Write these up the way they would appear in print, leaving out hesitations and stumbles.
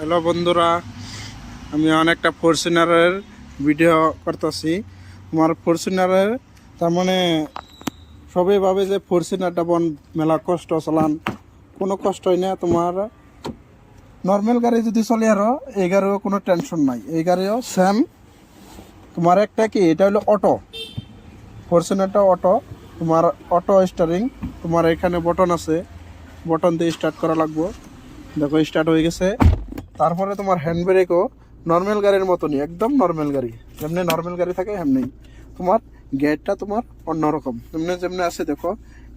Hello বন্ধুরা, আমি অনেকটা ফরচুনারের ভিডিও করতেছি। তোমার ফরচুনারের তার মানে সবাই ভাবে যে ফরচুনারটা বন মেলা কষ্ট চালান, কোনো কষ্টই না। তোমার নর্মাল গাড়ি যদি চলে আরও এই গাড়িও কোনো টেনশন নাই, এই গাড়িও সেম। তোমার একটা কি এটা হলো অটো, ফরচুনারটা অটো। তোমার অটো স্টারিং, তোমার এখানে বটন আছে, বটন দিয়ে স্টার্ট করা লাগবে। দেখো স্টার্ট হয়ে গেছে। তারপরে তোমার হ্যান্ড ব্রেকও নর্মাল গাড়ির মতনই, একদম নর্মাল গাড়ি যেমনি নর্মাল গাড়ি থাকে এমনি। তোমার গেটটা তোমার অন্যরকম, যেমনি যেমনি আছে। দেখো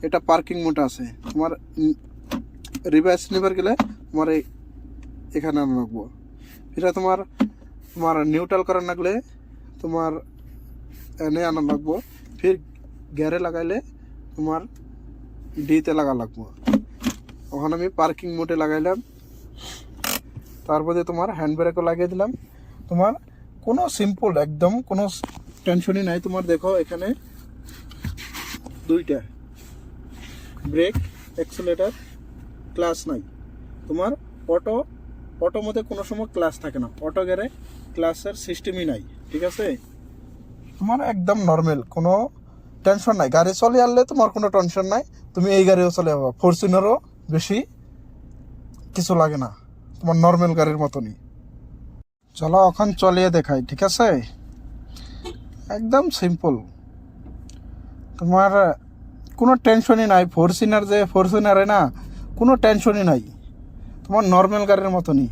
এটা পার্কিং মোড আছে। তোমার রিভার্স নিবার গেলে তোমার এখানে আনা লাগবো। এটা তোমার তোমার নিউট্রাল করার লাগলে তোমার এনে আনা লাগবো। ফির গিয়ারে লাগাইলে তোমার ডিতে লাগা লাগবো। ওখানে আমি পার্কিং মোডে লাগাইলাম, তারপরে তোমার হ্যান্ড ব্রেকও লাগিয়ে দিলাম। তোমার কোনো সিম্পল, একদম কোনো টেনশনই নাই। তোমার দেখো এখানে দুইটা ব্রেক, অ্যাক্সেলেটার, ক্লাস নাই। তোমার অটো মধ্যে কোনো সময় ক্লাস থাকে না, অটো গেরে ক্লাসের সিস্টেমই নাই, ঠিক আছে। তোমার একদম নর্মাল, কোনো টেনশন নাই। গাড়ি চলে আনলে তোমার কোনো টেনশন নাই। তুমি এই গাড়িও চলে যাবো, ফরচুনারও বেশি কিছু লাগে না, তোমার নর্মাল গাড়ির মতনই। চলো এখন চলিয়ে দেখাই, ঠিক আছে। একদম সিম্পল, তোমার কোনো টেনশনই নাই। ফরচুনারে না কোনো টেনশনই নাই, তোমার নর্মাল গাড়ির মতনই।